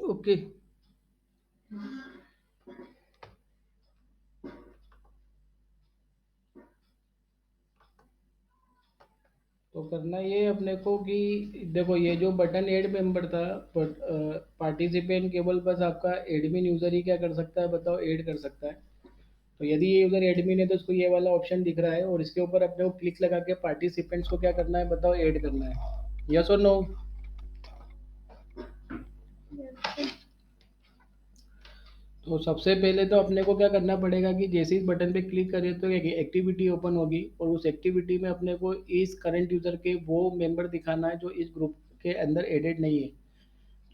Okay. तो करना ये अपने को कि देखो ये जो बटन ऐड मेंबर था, बट पार्टिसिपेंट केवल बस आपका एडमिन यूजर ही क्या कर सकता है बताओ, ऐड कर सकता है। तो यदि ये यूजर एडमिन है तो उसको ये वाला ऑप्शन दिख रहा है, और इसके ऊपर अपने को क्लिक लगा के पार्टिसिपेंट्स को क्या करना है बताओ, ऐड करना है। यस और नो? तो सबसे पहले तो अपने को क्या करना पड़ेगा कि जैसे इस बटन पे क्लिक करें तो एक एक्टिविटी ओपन होगी, और उस एक्टिविटी में अपने को इस करंट यूजर के वो मेंबर दिखाना है जो इस ग्रुप के अंदर एडेड नहीं है।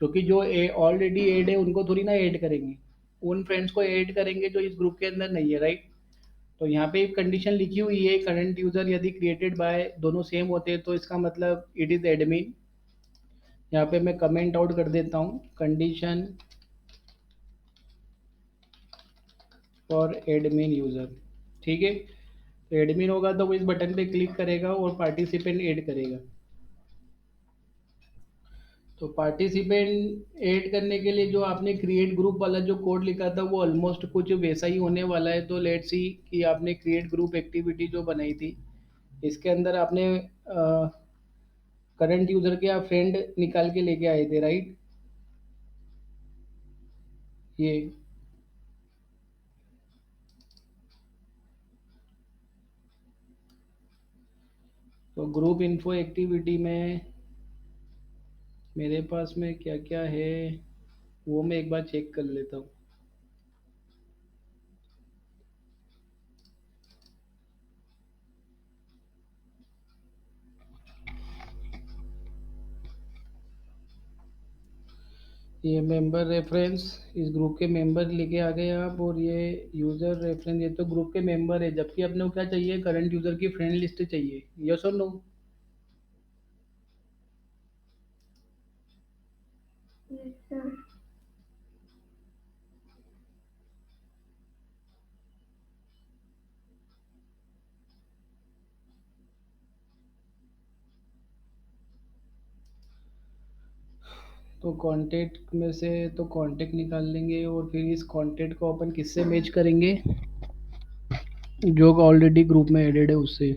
क्योंकि जो ऑलरेडी ऐड है उनको थोड़ी ना ऐड करेंगे, उन फ्रेंड्स को ऐड करेंगे जो इस ग्रुप के अंदर नहीं है, राइट। तो यहाँ पे एक कंडीशन लिखी हुई है, करंट यूजर यदि क्रिएटेड बाय दोनों सेम होते हैं तो इसका मतलब इट इज एडमिन। यहाँ पे मैं कमेंट आउट कर देता हूँ, कंडीशन फॉर एडमिन यूजर। ठीक है, तो एडमिन होगा तो वो इस बटन पे क्लिक करेगा और पार्टिसिपेंट ऐड करेगा। तो पार्टिसिपेंट ऐड करने के लिए जो आपने क्रिएट ग्रुप वाला जो कोड लिखा था वो ऑलमोस्ट कुछ वैसा ही होने वाला है। तो लेट्स सी कि आपने क्रिएट ग्रुप एक्टिविटी जो बनाई थी, इसके अंदर आपने करंट यूजर के आप फ्रेंड निकाल के लेके आए थे, राइट। ये तो ग्रुप इन्फो एक्टिविटी में मेरे पास में क्या क्या है वो मैं एक बार चेक कर लेता हूँ। ये मेंबर रेफरेंस, इस ग्रुप के मेंबर लेके आ गए आप, और ये यूजर रेफरेंस, ये तो ग्रुप के मेंबर है, जबकि अपने को क्या चाहिए, करंट यूजर की फ्रेंड लिस्ट चाहिए। यस और नो? तो कांटेक्ट में से तो कांटेक्ट निकाल लेंगे, और फिर इस कांटेक्ट को अपन किससे मैच करेंगे, जो ऑलरेडी ग्रुप में एडेड है उससे।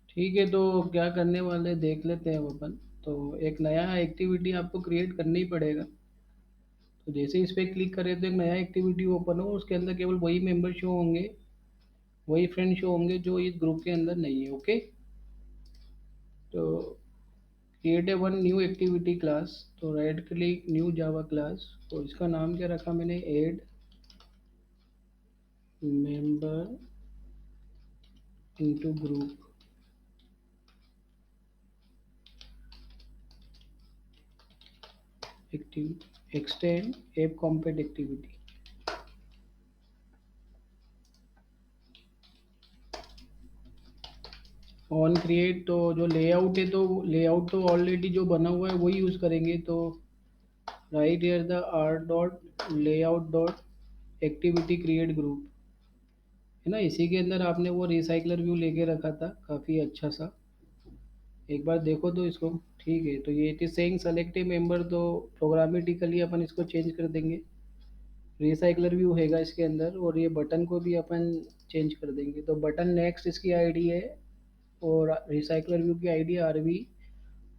ठीक है, तो क्या करने वाले देख लेते हैं वो अपन। तो एक नया एक्टिविटी आपको क्रिएट करना ही पड़ेगा। तो जैसे इस पर क्लिक करें तो एक नया एक्टिविटी ओपन हो, उसके अंदर केवल वही मेंबर शो होंगे, वही फ्रेंड शो होंगे जो इस ग्रुप के अंदर नहीं है। ओके। तो create a one new activity class, तो right click new Java class, तो इसका नाम क्या रखा मैंने, add member into group activity, extend app compat activity. On create, तो जो लेआउट है तो लेआउट तो ऑलरेडी जो बना हुआ है वही यूज़ करेंगे। तो right here the R dot layout dot activity create group, है ना। इसी के अंदर आपने वो रिसाइकलर व्यू लेके रखा था काफ़ी अच्छा सा, एक बार देखो तो इसको। ठीक है, तो ये it is saying select A member, तो प्रोग्रामेटिकली अपन इसको चेंज कर देंगे, रिसाइकलर व्यू हैगा इसके अंदर, और ये बटन को भी अपन चेंज कर देंगे। तो बटन नेक्स्ट इसकी आईडी है, और रिसाइकलर व्यू की आईडी आरवी,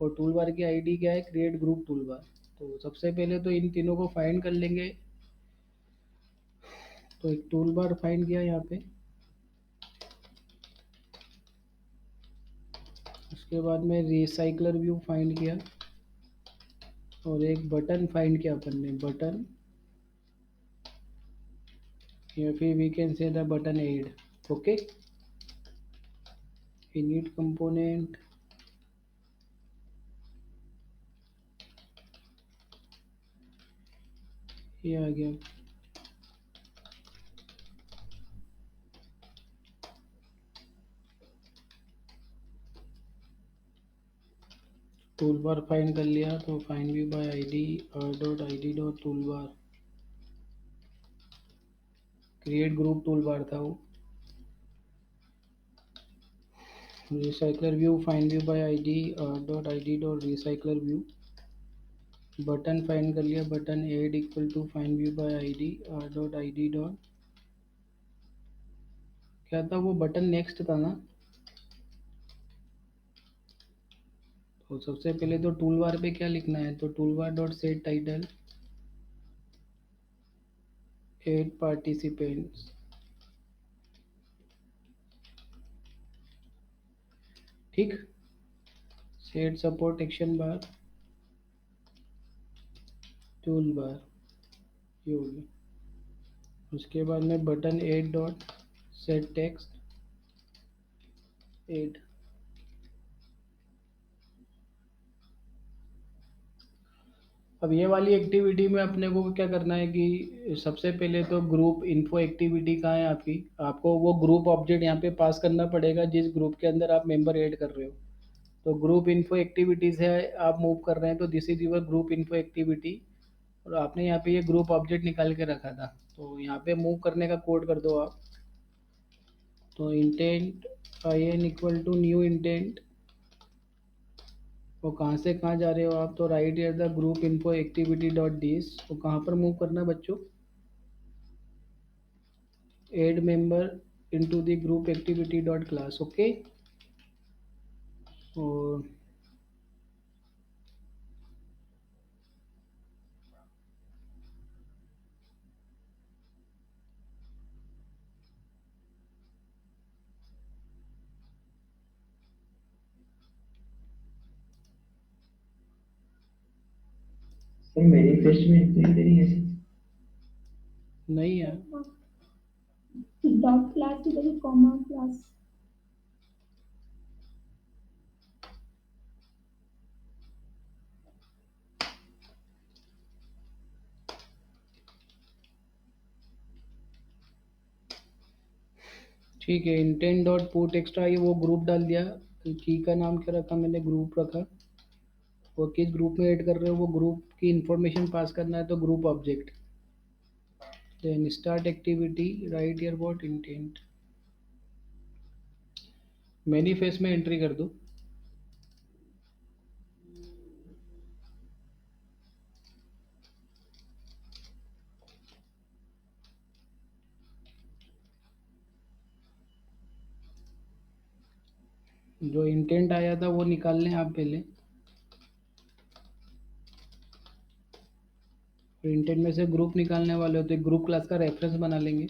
और टूल बार की आईडी क्या है, क्रिएट ग्रुप टूल बार। तो सबसे पहले तो इन तीनों को फाइंड कर लेंगे। तो एक टूल बार फाइंड किया यहाँ पे, उसके बाद में रिसाइकलर व्यू फाइंड किया, और एक बटन फाइंड किया अपन ने, बटन, या फिर we can say the button add. Okay, init component, ये आ गया। टूल बार फाइंड कर लिया, तो find view by ID, R dot I D dot tool bar, create group tool bar था वो। recycler view find view by id dot id dot recycler view button find कर लिया button add equal to find view by ID dot ID dot क्या था वो button next था ना। तो सबसे पहले तो टूल बार पे क्या लिखना है तो tool bar dot set title add participants ठीक। Set support action bar tool bar ये हो गया। उसके बाद में button add dot set text add. अब ये वाली एक्टिविटी में अपने को क्या करना है कि सबसे पहले तो ग्रुप इन्फो एक्टिविटी कहाँ है आपकी आपको वो ग्रुप ऑब्जेक्ट यहाँ पे पास करना पड़ेगा जिस ग्रुप के अंदर आप मेंबर ऐड कर रहे हो। तो ग्रुप इन्फो एक्टिविटीज है आप मूव कर रहे हैं तो this is your group info activity. और आपने यहाँ पे ये ग्रुप ऑब्जेक्ट निकाल के रखा था तो यहाँ पे मूव करने का कोड कर दो आप। तो intent I N equal to new intent वो कहाँ से कहाँ जा रहे हो आप तो right here the group info activity dot this तो कहाँ पर मूव करना बच्चों add member into the group activity dot class okay. और सर मैनिफेस्ट में एंट्री नहीं है सर। नहीं है डॉट क्लास इधर ही कॉमा क्लास ठीक है। इंटेंट डॉट पुट एक्स्ट्रा ये वो ग्रुप डाल दिया की का नाम क्या रखा मैंने ग्रुप रखा। वो किस ग्रुप में ऐड कर रहे हो वो ग्रुप की इंफॉर्मेशन पास करना है तो group object then start activity write here what intent manifest में एंट्री कर दो। जो इंटेंट आया था वो निकाल लें आप पहले। इंटेंट में से ग्रुप निकालने वाले हो तो एक ग्रुप क्लास का रेफरेंस बना लेंगे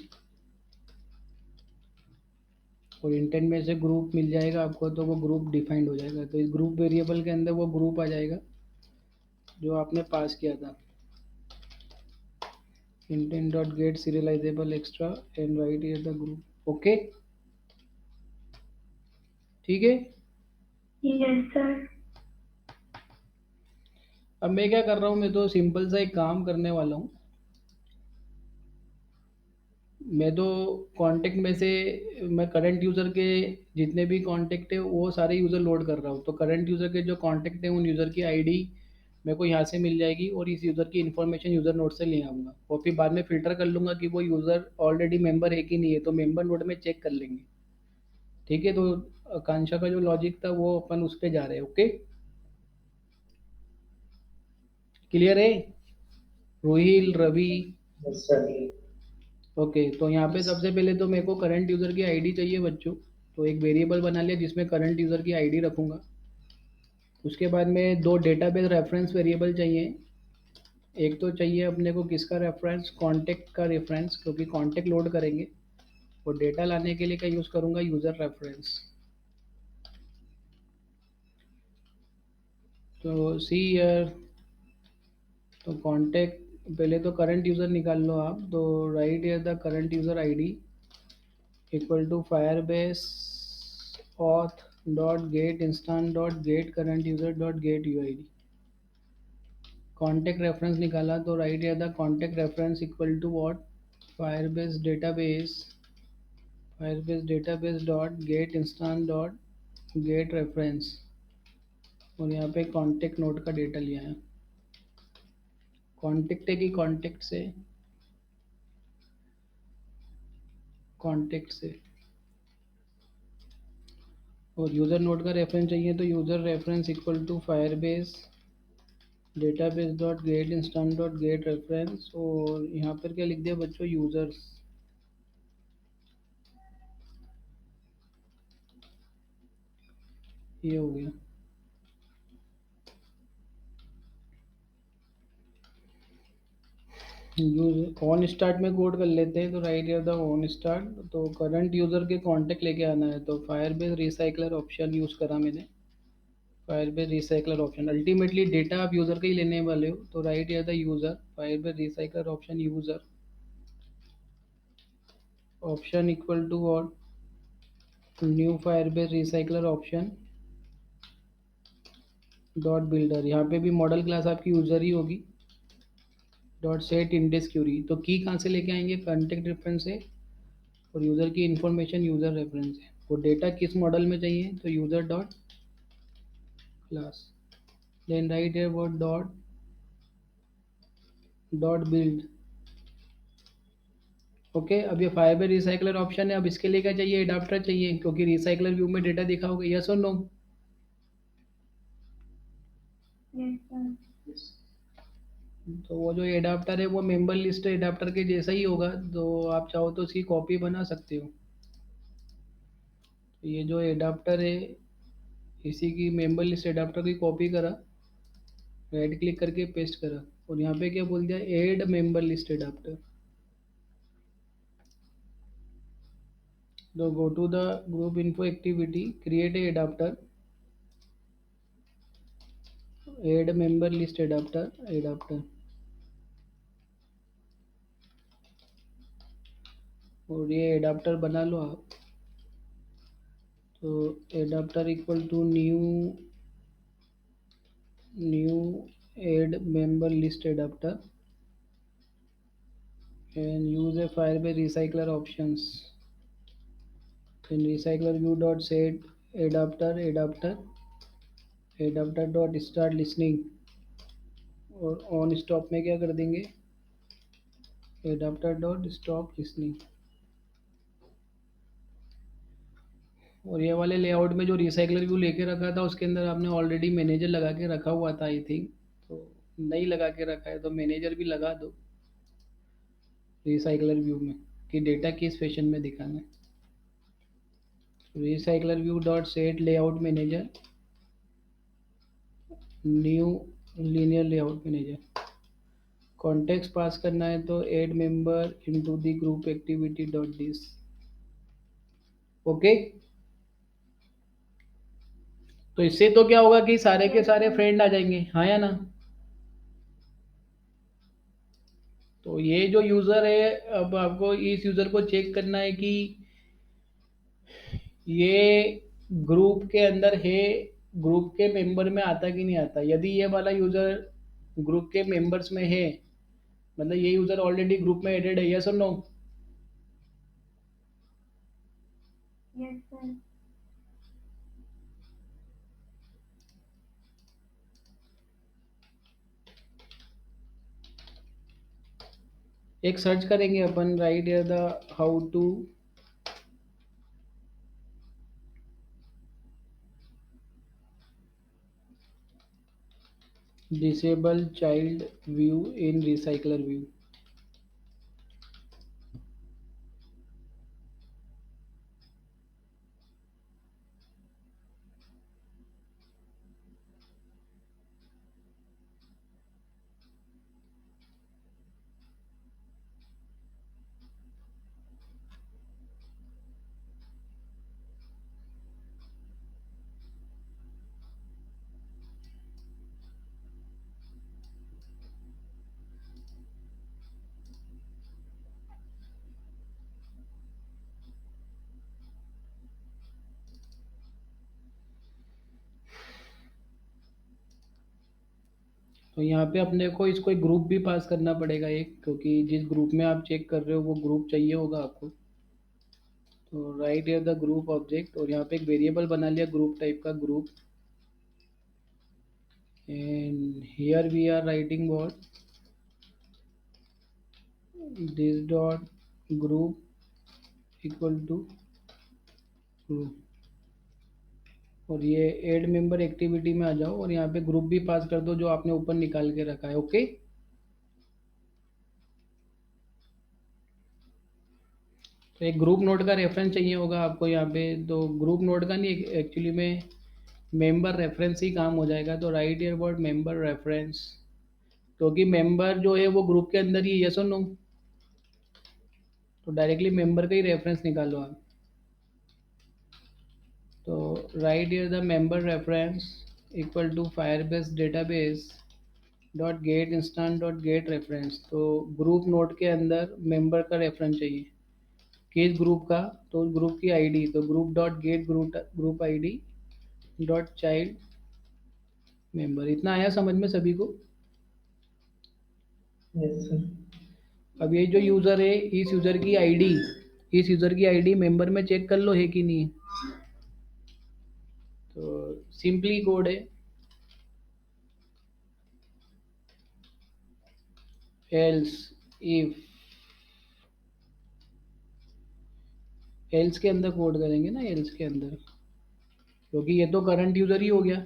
और इंटेंट में से ग्रुप मिल जाएगा आपको तो वो ग्रुप डिफाइंड हो जाएगा तो इस ग्रुप वेरिएबल के अंदर वो ग्रुप आ जाएगा जो आपने पास किया था। Intent dot gate serialisable extra and right here the group okay ठीक है। यस सर अब मैं क्या कर रहा हूँ मैं तो सिंपल सा एक काम करने वाला हूँ। मैं तो कांटेक्ट में से मैं करंट यूज़र के जितने भी कांटेक्ट है वो सारे यूज़र लोड कर रहा हूँ तो करंट यूज़र के जो कांटेक्ट है उन यूज़र की आईडी मेरे को यहाँ से मिल जाएगी और इस यूज़र की इन्फॉर्मेशन यूज़र नोड से ले आऊँगा और फिर बाद में फ़िल्टर कर लूँगा कि वो यूज़र ऑलरेडी मेंबर है कि नहीं है तो मेंबर नोड में चेक कर लेंगे। ठीक है तो आकांक्षा का जो लॉजिक था वो अपन उस पर जा रहे हैं ओके क्लियर है Rohil Ravi. Yes sir. Okay तो यहाँ पे सबसे पहले तो मेरे को करंट यूज़र की आईडी चाहिए बच्चों। तो एक वेरिएबल बना लिया जिसमें करंट यूज़र की आईडी रखूँगा। उसके बाद में दो डेटाबेस रेफरेंस वेरिएबल चाहिए। एक तो चाहिए अपने को किसका रेफरेंस कांटेक्ट का रेफरेंस क्योंकि कांटेक्ट लोड करेंगे और डेटा लाने के लिए क्या यूज़ करूँगा यूज़र रेफरेंस। तो सी ईयर तो कांटेक्ट पहले तो करंट यूज़र निकाल लो आप तो write here the current user ID equal to Firebase auth dot get instant dot get current user dot get uid। Contact reference निकाला तो right here the contact reference equal to what Firebase database dot get instant dot get reference और यहाँ पे contact node का data लिया है। Contact है कि कॉन्टेक्ट से और यूज़र नोड का रेफरेंस चाहिए तो user reference equal to Firebase database dot get instance dot get reference. और यहाँ पर क्या लिख दिया बच्चों, यूज़र्स। ये हो गया। यूज ऑन स्टार्ट में कोड कर लेते हैं, तो right here the on start. तो करंट यूज़र के कांटेक्ट लेके आना है, तो फायरबेस रिसाइकलर ऑप्शन यूज़ करा मैंने। Firebase recycler option, ultimately data आप यूज़र का ही लेने वाले हो, तो right here the user Firebase recycler option user option equal to और new Firebase recycler option dot builder. यहाँ पे भी मॉडल क्लास आपकी यूज़र ही होगी। डॉट सेट इंडेक्स क्यूरी, तो की कहाँ से लेके आएंगे, कॉन्टेक्ट रेफरेंस से। और यूज़र की इंफॉर्मेशन यूज़र रेफरेंस है। वो डेटा किस मॉडल में चाहिए, तो user dot class. Then write है वो डॉट डॉट बिल्ड। ओके, अब ये फाइबर रिसाइकलर ऑप्शन है। अब इसके लिए क्या चाहिए, एडाप्टर चाहिए, क्योंकि रिसाइकलर व्यू में डेटा दिखा होगा। यस और नो। Yes, sir. तो वो जो एडाप्टर है वो मेंबर लिस्ट एडाप्टर के जैसा ही होगा, तो आप चाहो तो उसकी कॉपी बना सकते हो। तो ये जो एडाप्टर है, इसी की मेंबर लिस्ट एडाप्टर की कॉपी करा, राइट क्लिक करके पेस्ट करा, और यहाँ पे क्या बोल दिया, ऐड मेंबर लिस्ट एडाप्टर। तो go to the group info activity, create a adapter, add member list adapter adapter. और ये एडाप्टर बना लो आप। तो adapter equal to new new add member list adapter and use a firebase recycler options in recycler view dot set adapter dot start listening। और on stop में क्या कर देंगे, adapter dot stop listening। और ये वाले लेआउट में जो रिसाइकलर व्यू लेके रखा था उसके अंदर आपने ऑलरेडी मैनेजर लगा के रखा हुआ था आई थिंक। तो नहीं लगा के रखा है तो मैनेजर भी लगा दो रिसाइकलर व्यू में, कि डेटा किस फैशन में दिखाना है। Recycler view dot set layout manager, new linear layout manager. Context pass करना है तो add member into the group activity dot this. Okay, तो इससे तो क्या होगा कि सारे के Yes, सारे sir. फ्रेंड आ जाएंगे, हाँ या ना। तो ये जो यूज़र है, अब आपको इस यूज़र को चेक करना है कि ये ग्रुप के अंदर है, ग्रुप के मेंबर में आता कि नहीं आता। यदि ये वाला यूज़र ग्रुप के मेंबर्स में है, मतलब ये यूज़र ऑलरेडी ग्रुप में एडेड है, यस और नो। Yes, sir. एक सर्च करेंगे अपन, right here the how to disable child view in recycler view. तो यहाँ पे अपने को इसको एक ग्रुप भी पास करना पड़ेगा एक, क्योंकि जिस ग्रुप में आप चेक कर रहे हो वो ग्रुप चाहिए होगा आपको। तो right here the group object, और यहाँ पे एक वेरिएबल बना लिया ग्रुप टाइप का, group. And here we are writing what, this dot group equal to group. और ये ऐड मेंबर एक्टिविटी में आ जाओ और यहाँ पे ग्रुप भी पास कर दो जो आपने ऊपर निकाल के रखा है। ओके, तो एक ग्रुप नोड का रेफरेंस चाहिए होगा आपको यहाँ पे, तो ग्रुप नोड का नहीं, एक्चुअली में मेंबर रेफरेंस ही काम हो जाएगा। तो right here about member reference, क्योंकि मेंबर जो है वो ग्रुप के अंदर ही, यस और नो, तो डायरेक्टली मेंबर का ही रेफरेंस निकालो आप। तो right here the member reference equal to Firebase database dot get instant dot get reference. तो ग्रुप नोड के अंदर मेंबर का रेफरेंस चाहिए, किस ग्रुप का, तो ग्रुप की आईडी, तो group dot get group ID dot child member. इतना आया समझ में सभी को? Yes sir. अब ये जो यूज़र है, इस यूज़र की आईडी, इस यूज़र की आईडी मेंबर में चेक कर लो है कि नहीं है। तो सिंपली कोड है, एल्स इफ, एल्स के अंदर कोड करेंगे ना, एल्स के अंदर, क्योंकि ये तो करंट यूज़र ही हो गया।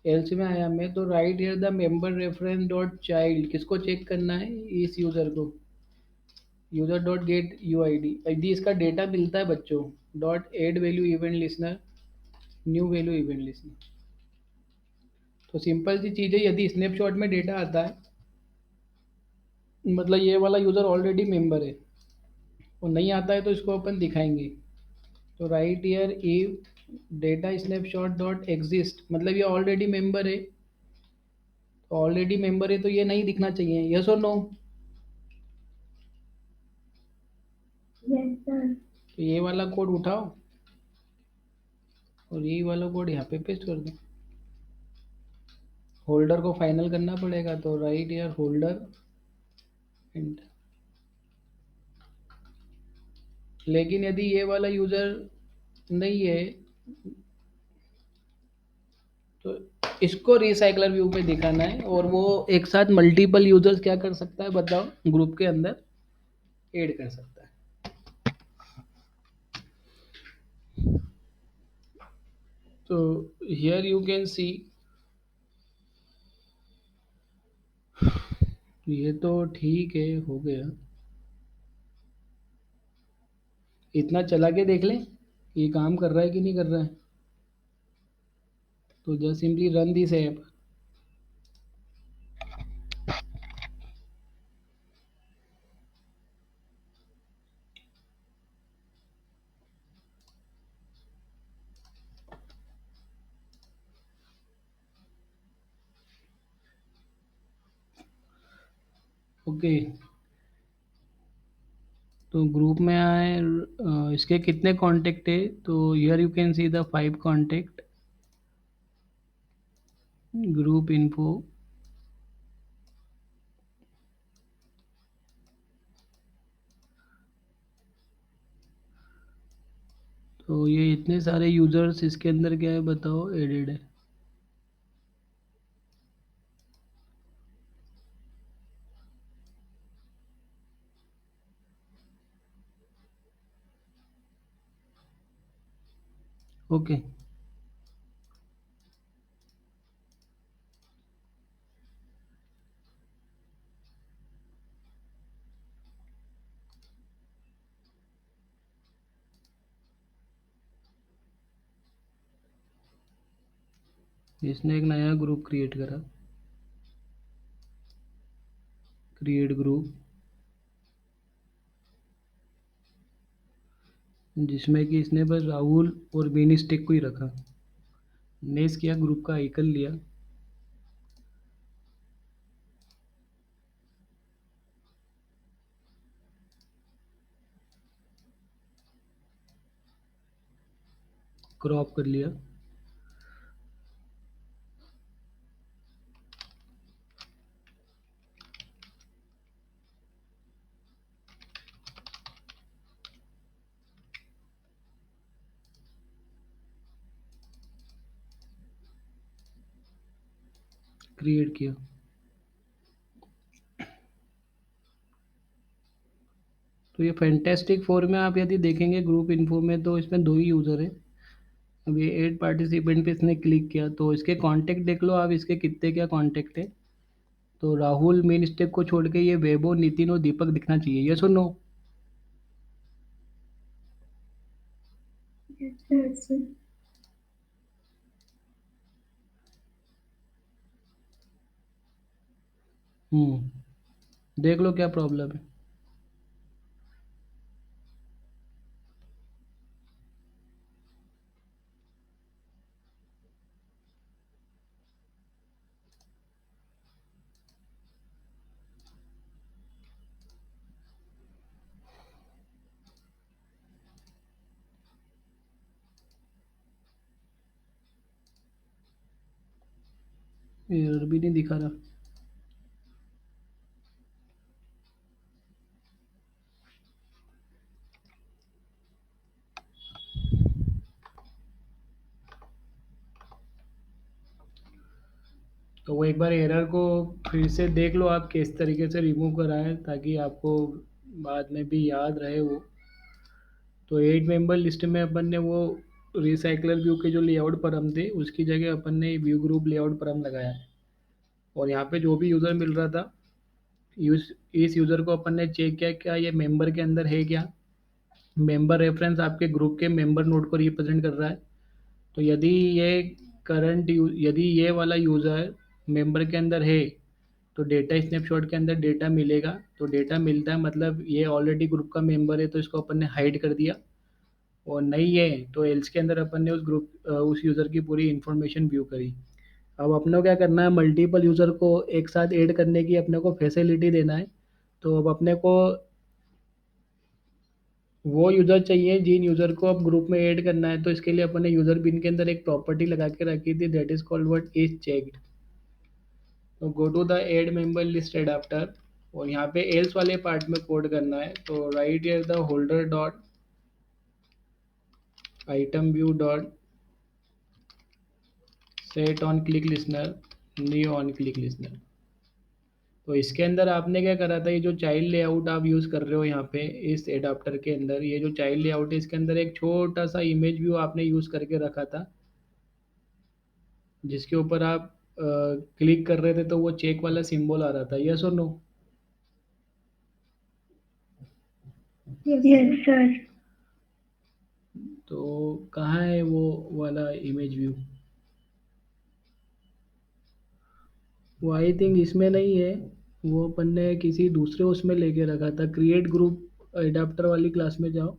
एल्स में आया मैं, तो right here the member reference dot child, किसको चेक करना है, इस यूज़र को, user dot get U I D इसका डेटा मिलता है बच्चों, dot add value event listener, new value event listener. तो सिंपल सी चीज़ है, यदि स्नैपशॉट में डेटा आता है मतलब ये वाला यूज़र ऑलरेडी मेंबर है, और नहीं आता है तो इसको अपन दिखाएंगे। तो write year if data snapshot dot exist, मतलब ये ऑलरेडी मेंबर है, तो ऑलरेडी मेंबर है तो ये नहीं दिखना चाहिए, यस और नो। Yes, sir. तो ये वाला कोड उठाओ और ये वाला कोड यहाँ पे पेस्ट कर दो। होल्डर को फाइनल करना पड़ेगा, तो राइट ईयर होल्डर एंड, लेकिन यदि ये वाला यूज़र नहीं है तो इसको रिसाइकलर व्यू में दिखाना है, और वो एक साथ मल्टीपल यूजर्स क्या कर सकता है बताओ, ग्रुप के अंदर ऐड कर सकता है। तो हियर यू कैन सी, ये तो ठीक है, हो गया। इतना चला के देख लें ये काम कर रहा है कि नहीं कर रहा है। तो just simply run this app. Okay, तो ग्रुप में आए, इसके कितने कांटेक्ट है, तो here you can see the 5 contact, group info, तो ये इतने सारे यूजर्स इसके अंदर क्या है बताओ, एडेड है। ओके, इसने एक नया ग्रुप क्रिएट करा, क्रिएट ग्रुप, जिसमें कि इसने बस राहुल और बेनिस टेक को ही रखा। नेक्स्ट किया, ग्रुप का आइकन लिया, क्रॉप कर लिया, क्रिएट किया। तो ये फैंटेस्टिक फोर में आप यदि देखेंगे ग्रुप इन्फो में, तो इसमें 2 ही यूज़र है, अब ये ऐड पार्टिसिपेंट पे इसने क्लिक किया तो इसके कांटेक्ट देख लो आप, इसके कितने क्या कांटेक्ट है। तो राहुल मेन स्टेप को छोड़ के ये वैभव, नितिन और दीपक दिखना चाहिए, यस और नो? Yes, sir. देख लो क्या प्रॉब्लम है। एरर भी नहीं दिखा रहा। तो वो एक बार एरर को फिर से देख लो आप किस तरीके से रिमूव कराएं, ताकि आपको बाद में भी याद रहे वो। तो 8 मेंबर लिस्ट में अपन ने वो रिसाइकलर व्यू के जो लेआउट परम थे उसकी जगह अपन ने व्यू ग्रुप लेआउट परम लगाया है। और यहाँ पे जो भी यूज़र मिल रहा था, इस यूज़र को अपन ने चेक किया क्या ये मेंबर के अंदर है क्या। मेंबर रेफरेंस आपके ग्रुप के मेंबर नोड को रिप्रेजेंट कर रहा है। तो यदि ये यदि ये वाला यूज़र मेंबर के अंदर है तो डेटा स्नैपशॉट के अंदर डेटा मिलेगा। तो डेटा मिलता है मतलब ये ऑलरेडी ग्रुप का मेंबर है, तो इसको अपन ने हाइड कर दिया। और नहीं है तो एल्स के अंदर अपन ने उस यूज़र की पूरी इन्फॉर्मेशन व्यू करी। अब अपने को क्या करना है, मल्टीपल यूज़र को एक साथ ऐड करने की अपने को फैसिलिटी देना है। तो अब अपने को वो यूज़र चाहिए जिन यूज़र को अब ग्रुप में ऐड करना है। तो इसके लिए अपन ने यूज़र बिन के अंदर एक प्रॉपर्टी लगा के रखी थी, that is called what is checked. तो go to the add member list adapter और यहाँ पे एल्स वाले पार्ट में कोड करना है। तो right here the holder dot item view dot set on click listener new on click listener. तो इसके अंदर आपने क्या करा था, ये जो चाइल्ड लेआउट आप यूज़ कर रहे हो यहाँ पे इस एडाप्टर के अंदर, ये जो चाइल्ड लेआउट है इसके अंदर एक छोटा सा इमेज व्यू आपने यूज़ करके रखा था, जिसके ऊपर आप क्लिक कर रहे थे तो वो चेक वाला सिंबल आ रहा था, यस और नो? Yes, sir. तो कहाँ है वो वाला इमेज व्यू? वो आई थिंक इसमें नहीं है, वो अपन ने किसी दूसरे उसमें लेके रखा था। क्रिएट ग्रुप एडाप्टर वाली क्लास में जाओ,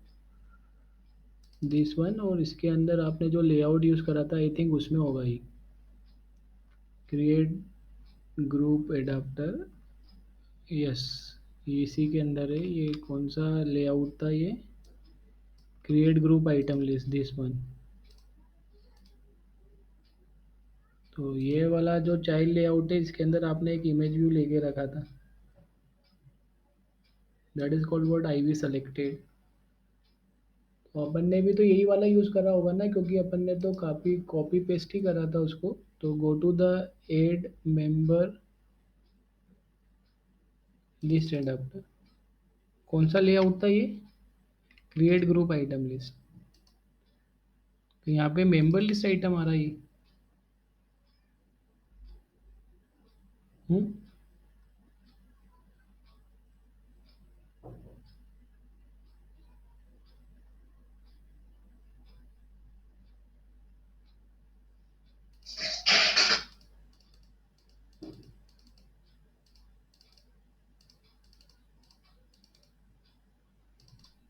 दिस वन, और इसके अंदर आपने जो लेआउट यूज़ करा था आई थिंक उसमें होगा ही। क्रिएट ग्रुप एडाप्टर, यस, इसी के अंदर है। ये कौन सा लेआउट था ये? Create group item list, this one. तो ये वाला जो चाइल्ड लेआउट है इसके अंदर आपने एक इमेज व्यू लेके रखा था, that is called what IV selected. तो अपन ने भी तो यही वाला यूज़ करा होगा ना, क्योंकि अपन ने तो काफ़ी कॉपी पेस्ट ही करा था उसको। तो go to the add member list adapter, कौन सा लेआउट था ये? Create group item list. तो यहाँ पे मेंबर लिस्ट आइटम आ रहा है ये। Hmm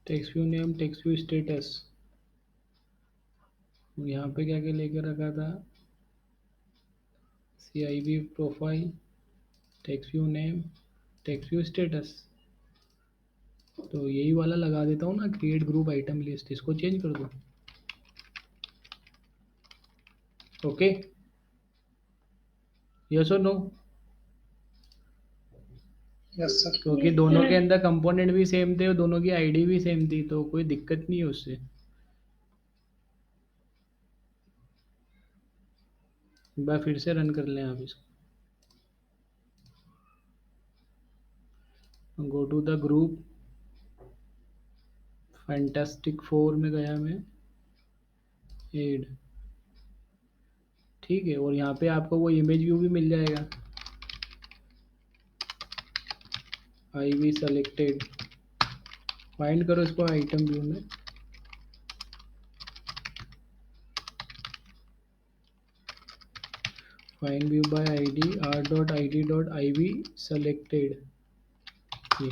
text view name, text view status, यहाँ पे क्या क्या लेके रखा था? CIV profile, text view name, text view status. तो यही वाला लगा देता हूँ ना, क्रिएट ग्रुप आइटम लिस्ट, इसको चेंज कर दो। ओके, यस और नो? Yes sir. क्योंकि Yes, दोनों के sir. अंदर कंपोनेंट भी सेम थे और दोनों की आईडी भी सेम थी, तो कोई दिक्कत नहीं है उससे। एक बार फिर से रन कर लें आप इसको। Go to the group, fantastic 4 में गया मैं, एड, ठीक है, और यहाँ पे आपको वो इमेज व्यू भी मिल जाएगा, आई वी सेलेक्टेड। फाइंड करो इसको आइटम व्यू में, find view by ID r.id.iv selected। ये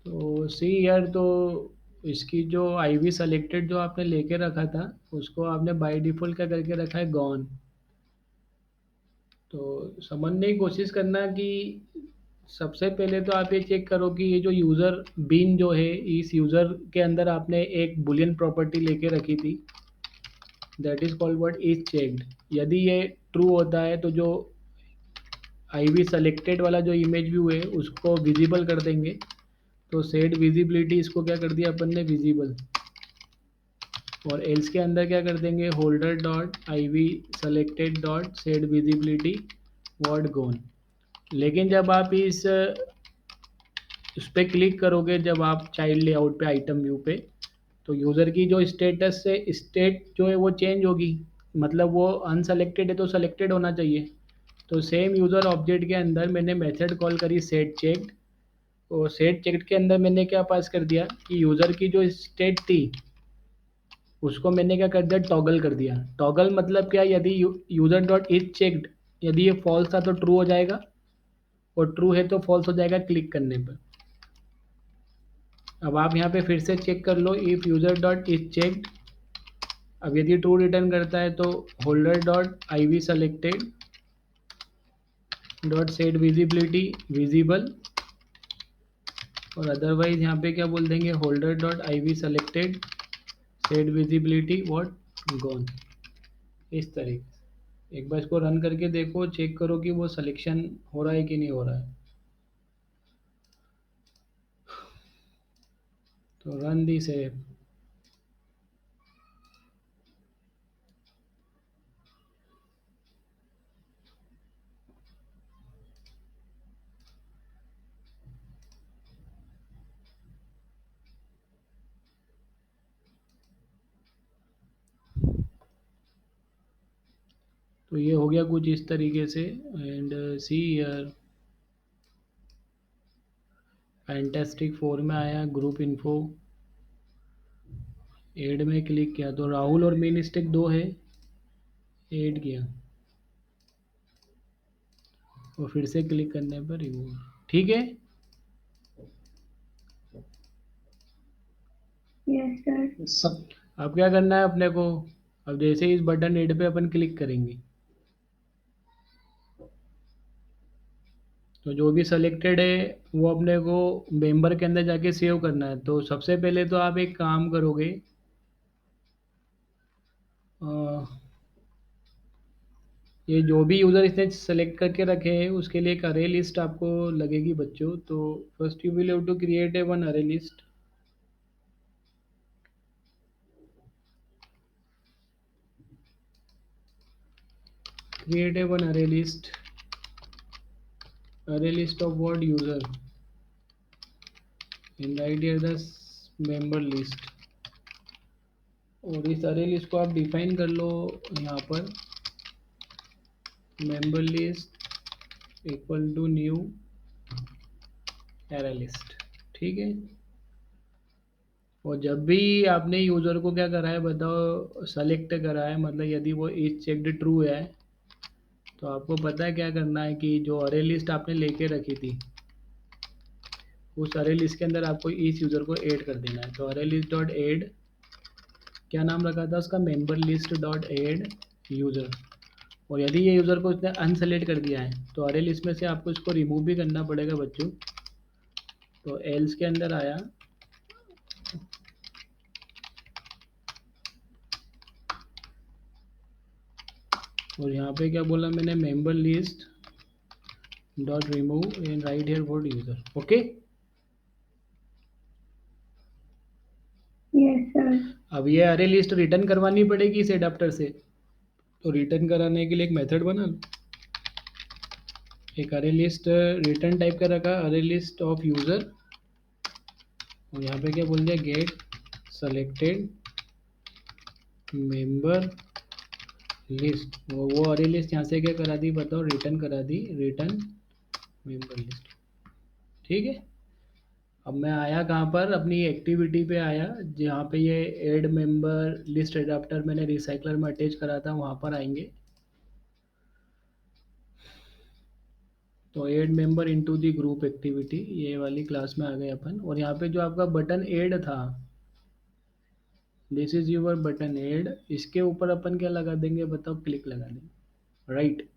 तो सी यार, तो इसकी जो आई वी सेलेक्टेड जो आपने लेके रखा था उसको आपने बाय डिफ़ॉल्ट क्या करके रखा है, गॉन। तो समझने की कोशिश करना कि सबसे पहले तो आप ये चेक करो कि ये जो यूज़र बीन जो है, इस यूज़र के अंदर आपने एक बुलियन प्रॉपर्टी लेके रखी थी, that is called what is checked. यदि ये ट्रू होता है तो जो आई वी सेलेक्टेड वाला जो इमेज व्यू है उसको विजिबल कर देंगे। तो सेट विजिबिलिटी, इसको क्या कर दिया अपन ने, विजिबल। और एल्स के अंदर क्या कर देंगे, holder dot I V selected dot set visibility word gone. लेकिन जब आप इस पर क्लिक करोगे, जब आप चाइल्ड लेआउट पे आइटम व्यू पे, तो यूज़र की जो स्टेटस से स्टेट जो है वो चेंज होगी, मतलब वो अनसेलेक्टेड है तो सेलेक्टेड होना चाहिए। तो सेम यूज़र ऑब्जेक्ट के अंदर मैंने मेथड कॉल करी सेट चेक्ड, और सेट चेक्ड के अंदर मैंने क्या पास कर दिया कि यूज़र की जो स्टेट थी उसको मैंने क्या कर दिया, टॉगल कर दिया। टॉगल मतलब क्या, यदि यूज़र डॉट इज चेक्ड, यदि ये फॉल्स था तो ट्रू हो जाएगा, और ट्रू है तो फॉल्स हो जाएगा क्लिक करने पर। अब आप यहाँ पे फिर से चेक कर लो, if user dot is checked, अब यदि ट्रू रिटर्न करता है तो holder dot I V selected dot set visibility visible, और अदरवाइज यहाँ पे क्या बोल देंगे, holder dot I V selected set visibility what gone. इस तरीके से एक बार इसको रन करके देखो, चेक करो कि वो सिलेक्शन हो रहा है कि नहीं हो रहा है। तो रन दिस ऐप। तो ये हो गया कुछ इस तरीके से। एंड सी हियर, फैंटास्टिक 4 में आया, ग्रुप इन्फो एड में क्लिक किया तो राहुल और मेन स्टिक 2 है, ऐड किया, और फिर से क्लिक करने पर रिमूव। ठीक है, Yes, sir. सब अब क्या करना है अपने को, अब जैसे इस बटन एड पे अपन क्लिक करेंगे तो जो भी सेलेक्टेड है वो अपने को मेंबर के अंदर जाके सेव करना है। तो सबसे पहले तो आप एक काम करोगे, ये जो भी यूज़र इसने सेलेक्ट करके रखे हैं उसके लिए एक अरे लिस्ट आपको लगेगी बच्चों। तो first you will have to create a one array list. Create a one array list of what user, and right here the member list। और इस अरे लिस्ट को आप डिफाइन कर लो यहाँ पर, member list equal to new array list. ठीक है, और जब भी आपने यूज़र को क्या करा है बताओ, सेलेक्ट करा है, मतलब यदि वो इज चेक्ड ट्रू है तो आपको पता है क्या करना है कि जो अरे लिस्ट आपने लेके रखी थी उस अरे लिस्ट के अंदर आपको इस यूज़र को ऐड कर देना है। तो अरे लिस्ट डॉट ऐड, क्या नाम रखा था उसका, member list dot add user. और यदि ये यूज़र को उसने अनसेलेक्ट कर दिया है तो अरे लिस्ट में से आपको इसको रिमूव भी करना पड़ेगा बच्चों। तो एल्स के अंदर आया, और यहाँ पे क्या बोला मैंने, member list dot remove and right here for user. Okay, Yes, sir. अब ये अरे लिस्ट रिटर्न करवानी पड़ेगी इस एडाप्टर से। तो रिटर्न कराने के लिए एक मेथड बना लो, एक अरे लिस्ट रिटर्न टाइप कर रखा, अरे लिस्ट ऑफ यूज़र, और यहाँ पे क्या बोल दिया, गेट सेलेक्टेड मेंबर लिस्ट, वो अरे लिस्ट यहाँ से क्या करा दी बताओ, रिटर्न करा दी, रिटर्न मेंबर लिस्ट। ठीक है, अब मैं आया कहाँ पर, अपनी एक्टिविटी पे आया, जहाँ पे ये ऐड मेंबर लिस्ट एडाप्टर मैंने रिसाइकलर में अटैच करा था, वहाँ पर आएंगे। तो add member into the group activity, ये वाली क्लास में आ गए अपन। और यहाँ पे जो आपका बटन ऐड था, this is your button add, इसके ऊपर अपन क्या लगा देंगे बताओ, क्लिक लगा देंगे, राइट।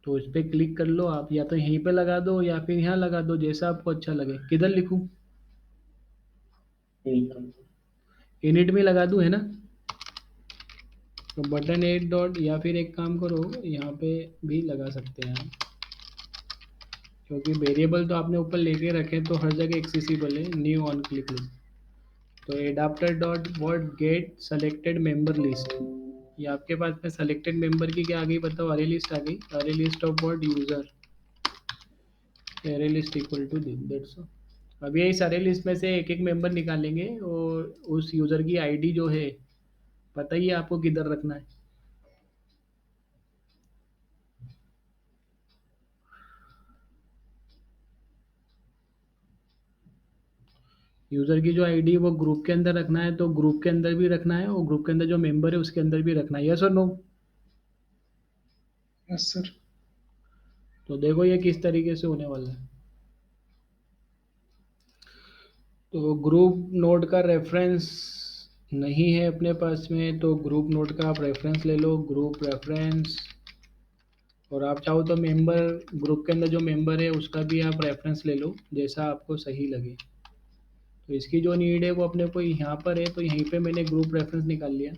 तो इस पर क्लिक कर लो आप, या तो यहीं पे लगा दो या फिर यहाँ लगा दो, जैसा आपको अच्छा लगे। किधर लिखूँ, ठीक है। इनिट में लगा दूँ, है ना। तो बटन एड डॉट, या फिर एक काम करो यहाँ पे भी लगा सकते हैं आप, क्योंकि वेरिएबल तो आपने ऊपर लेके रखे तो हर जगह एक्सेसिबल है। न्यू ऑन क्लिक लिस्ट, तो adapter dot word get selected member list, ये आपके पास में सेलेक्टेड मेंबर की क्या आ गई बताओ, अरे लिस्ट आ गई, array list of word user, array list equal to this, that's all. अब ये इस अरे लिस्ट में से एक एक मेंबर निकालेंगे, और उस यूजर की आईडी जो है, पता ही है आपको किधर रखना है। यूजर की जो आईडी वो ग्रुप के अंदर रखना है, तो ग्रुप के अंदर भी रखना है, और ग्रुप के अंदर जो मेंबर है उसके अंदर भी रखना है, यस और नो। Yes sir. तो देखो ये किस तरीके से होने वाला है। तो ग्रुप नोड का रेफरेंस नहीं है अपने पास में, तो ग्रुप नोड का आप रेफरेंस ले लो, ग्रुप रेफरेंस। और आप चाहो तो मेंबर, ग्रुप के अंदर जो मेंबर है उसका भी आप रेफरेंस ले लो, जैसा आपको सही लगे। तो इसकी जो नीड है वो अपने को यहाँ पर है, तो यहीं पे मैंने ग्रुप रेफरेंस निकाल लिया,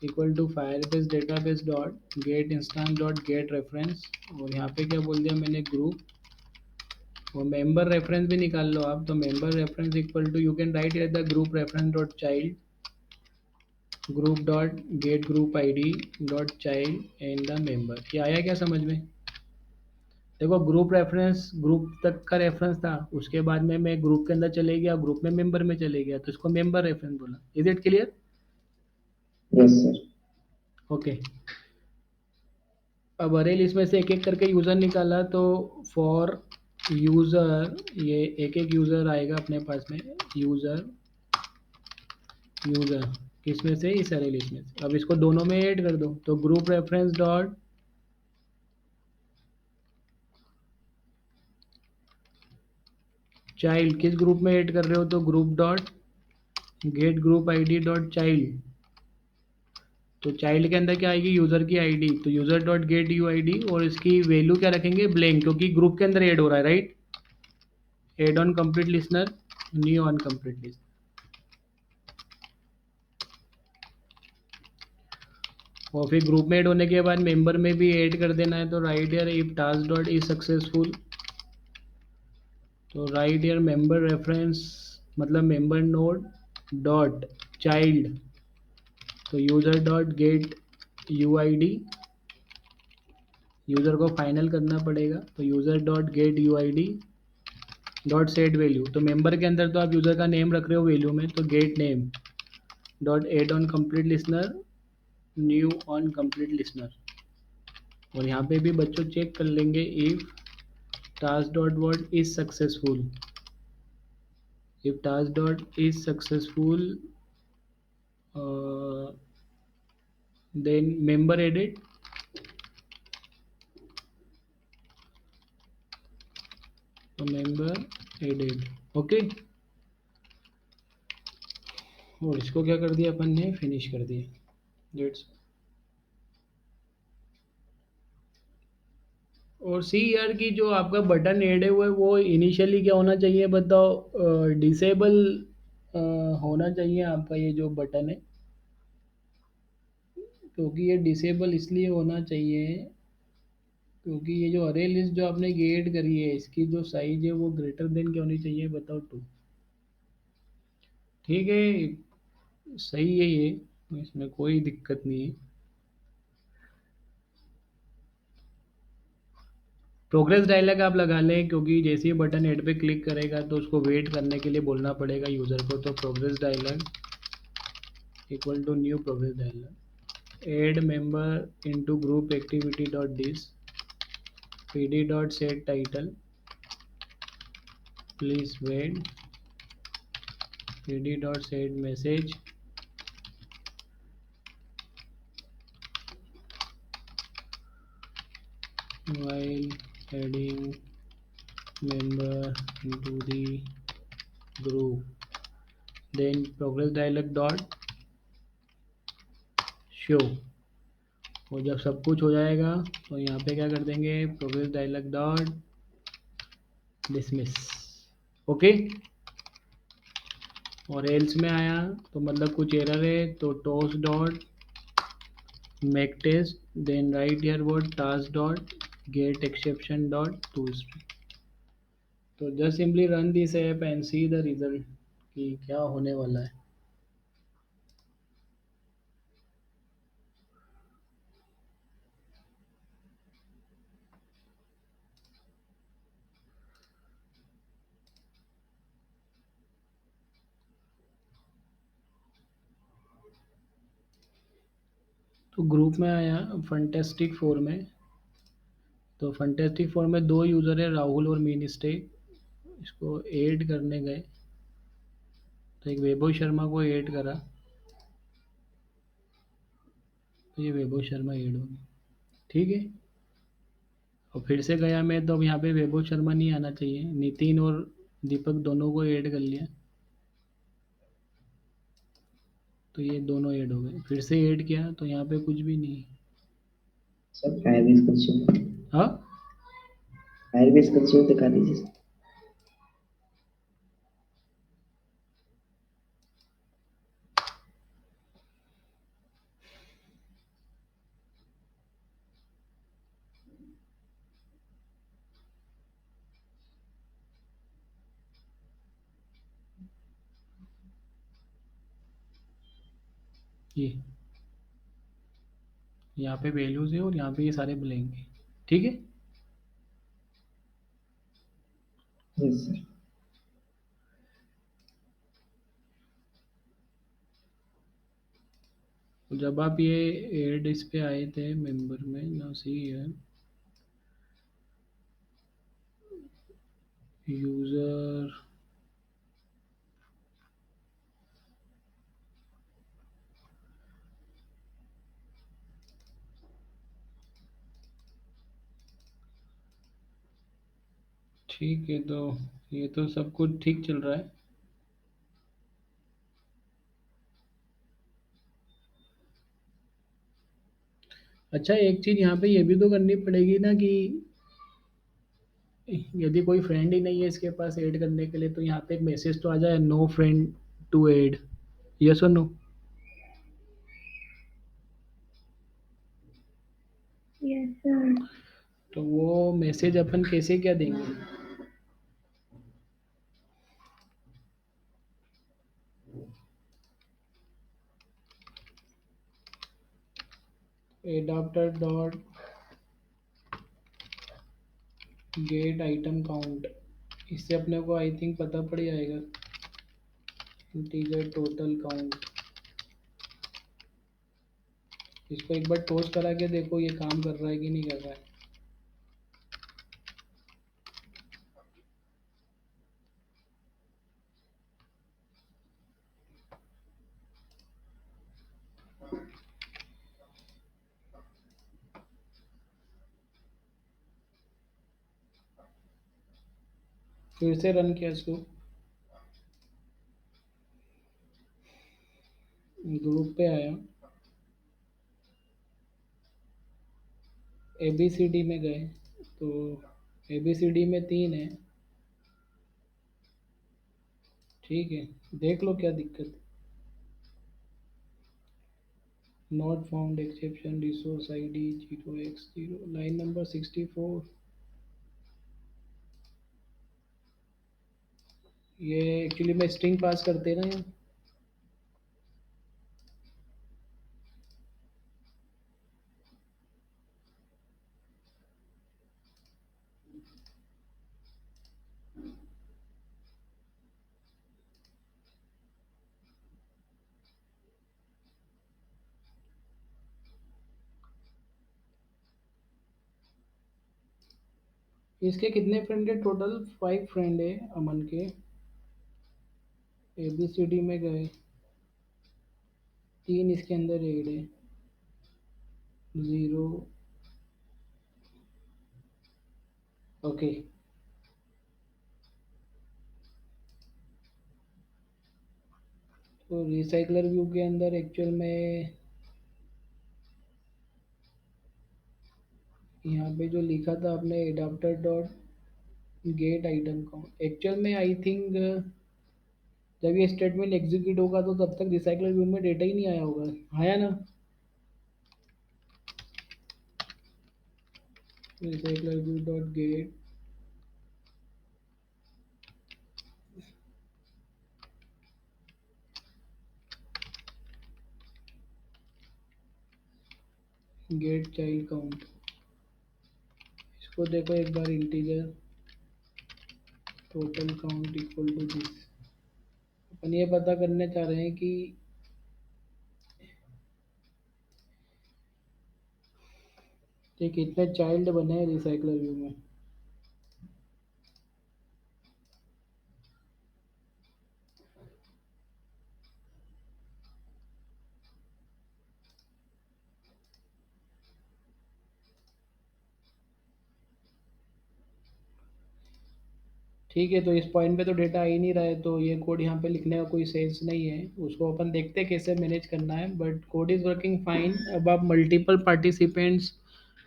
equal to Firebase database dot get instance dot get reference, और यहाँ पे क्या बोल दिया मैंने, ग्रुप। और मेंबर रेफरेंस भी निकाल लो आप, तो member reference equal to, you can write at the group reference dot child, group dot get group ID dot child and the member. ये आया क्या समझ में। देखो ग्रुप रेफरेंस ग्रुप तक का रेफरेंस था, उसके बाद में मैं ग्रुप के अंदर चले गया, ग्रुप में मेंबर में चले गया, तो इसको मेंबर रेफरेंस बोला। Is it clear. Yes sir. Okay, अब अरे लिस्ट में से एक एक करके यूज़र निकाला, तो फॉर यूज़र, ये एक एक यूज़र आएगा अपने पास में, यूज़र यूज़र किस में से, इस अरे लिस्ट में से। अब इसको दोनों में ऐड कर दो, तो ग्रुप रेफरेंस डॉट चाइल्ड, किस ग्रुप में ऐड कर रहे हो, तो group dot get group ID dot child. तो चाइल्ड के अंदर क्या आएगी, यूज़र की आईडी, तो user dot get you ID, और इसकी वैल्यू क्या रखेंगे, ब्लैंक, क्योंकि ग्रुप के अंदर ऐड हो रहा है, right. Add on complete listener, new on complete list. और फिर ग्रुप में ऐड होने के बाद मेंबर में भी ऐड कर देना है, तो right here if task dot is successful, तो राइट हियर मेंबर रेफरेंस, मतलब मेंबर नोड डॉट चाइल्ड, तो user dot get U I D, user को फाइनल करना पड़ेगा, तो user dot get U I D dot set value, तो member के अंदर तो आप यूजर का नेम रख रहे हो वैल्यू में, तो get name dot add on complete listener, new on complete listener. और यहाँ पे भी बच्चों चेक कर लेंगे, if task dot what is successful, if task dot is successful, then member added, तो member added, ओके। और इसको क्या कर दिया अपन ने, फिनिश कर दिया, दैट्स। और सी यार की जो आपका बटन ऐड है वो इनिशियली क्या होना चाहिए बताओ, डिसेबल होना चाहिए आपका ये जो बटन है, क्योंकि ये डिसेबल इसलिए होना चाहिए क्योंकि ये जो अरे लिस्ट जो आपने क्रिएट करी है, इसकी जो साइज है वो ग्रेटर देन क्या होनी चाहिए बताओ, 2। ठीक है, सही है ये, इसमें कोई दिक्कत नहीं है। प्रोग्रेस डायलॉग आप लगा लें, क्योंकि जैसे ही बटन ऐड पे क्लिक करेगा तो उसको वेट करने के लिए बोलना पड़ेगा यूज़र को, तो progress dialog equal to new progress dialog. Add member into group activity dot this. pd dot set title. Please wait. pd dot set message. While adding member into the group, then progress dialog dot show. और जब सब कुछ हो जाएगा तो यहाँ पे क्या कर देंगे, progress dialog dot dismiss. Okay. और एल्स में आया तो मतलब कुछ एरर है तो toast dot make test, then right here word task dot get exception dot to string. तो just simply run this app and see the result कि क्या होने वाला है. तो ग्रुप में आया फंटेस्टिक 4 में. तो फंटेस्टिक 4 में दो यूज़र है, राहुल और मीन स्टेक. इसको ऐड करने गए तो एक वैभव शर्मा को ऐड करा तो ये वैभव शर्मा ऐड हो गई. ठीक है. और फिर से गया मैं तो अब यहाँ पे वैभव शर्मा नहीं आना चाहिए, नितिन और दीपक दोनों को ऐड कर लिया तो ये दोनों ऐड हो गए. फिर से ऐड किया तो यहाँ पे कुछ भी नहीं है. सर फायरबेस कंसोल, हाँ. फायरबेस कंसोल दिखा दीजिए. ये यहाँ पे वैल्यूज है और यहाँ पे ये सारे ब्लैंक है. ठीक है. Yes sir. तो जब आप ये ऐड इस पे आए थे मेंबर में ना, सी है यूज़र ठीक है. तो ये तो सब कुछ ठीक चल रहा है. अच्छा, एक चीज़ यहाँ पे ये भी तो करनी पड़ेगी ना कि यदि कोई फ्रेंड ही नहीं है इसके पास ऐड करने के लिए तो यहाँ पे एक मैसेज तो आ जाए, no friend to add. Yes और नो. Yes, sir. तो वो मैसेज अपन कैसे क्या देंगे. Adapter dot get item count. इससे अपने को आई थिंक पता पड़ जाएगा इंटीजर टोटल काउंट. इसको एक बार टोस्ट करा के देखो ये काम कर रहा है कि नहीं कर रहा है. फिर से रन किया इसको, ग्रुप पे आया, ए बी सी डी में गए तो ए बी सी डी में 3 है. ठीक है. देख लो क्या दिक्कत है. Not found exception resource ID 0x0 line number 64. ये एक्चुअली में स्ट्रिंग पास करते हैं ना यहाँ. इसके कितने फ्रेंड है टोटल? 5 फ्रेंड है अमन के। ABCD में गए, 3 इसके अंदर ऐड है, 0। ओके, तो रिसाइकलर व्यू के अंदर एक्चुअल में यहाँ पे जो लिखा था आपने adapter dot get item count, actual में आई थिंक जब ये स्टेटमेंट एग्जीक्यूट होगा तो तब तक रिसाइकलर व्यू में डेटा ही नहीं आया होगा, आया ना? Recycler view dot get get child count, इसको देखो एक बार, integer total count equal to this. अपन ये पता करने चाह रहे हैं कि ये कितने चाइल्ड बने हैं रिसाइकलर व्यू में। ठीक है, तो इस पॉइंट पे तो डेटा आ ही नहीं रहा है, तो ये कोड यहाँ पे लिखने का कोई सेंस नहीं है, उसको अपन देखते हैं कैसे मैनेज करना है, but code is working fine. अब आप मल्टीपल पार्टिसिपेंट्स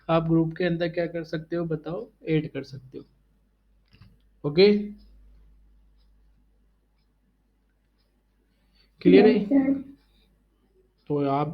आप ग्रुप के अंदर क्या कर सकते हो बताओ, ऐड कर सकते हो। ओके, क्लियर है? Yes, sir. तो आप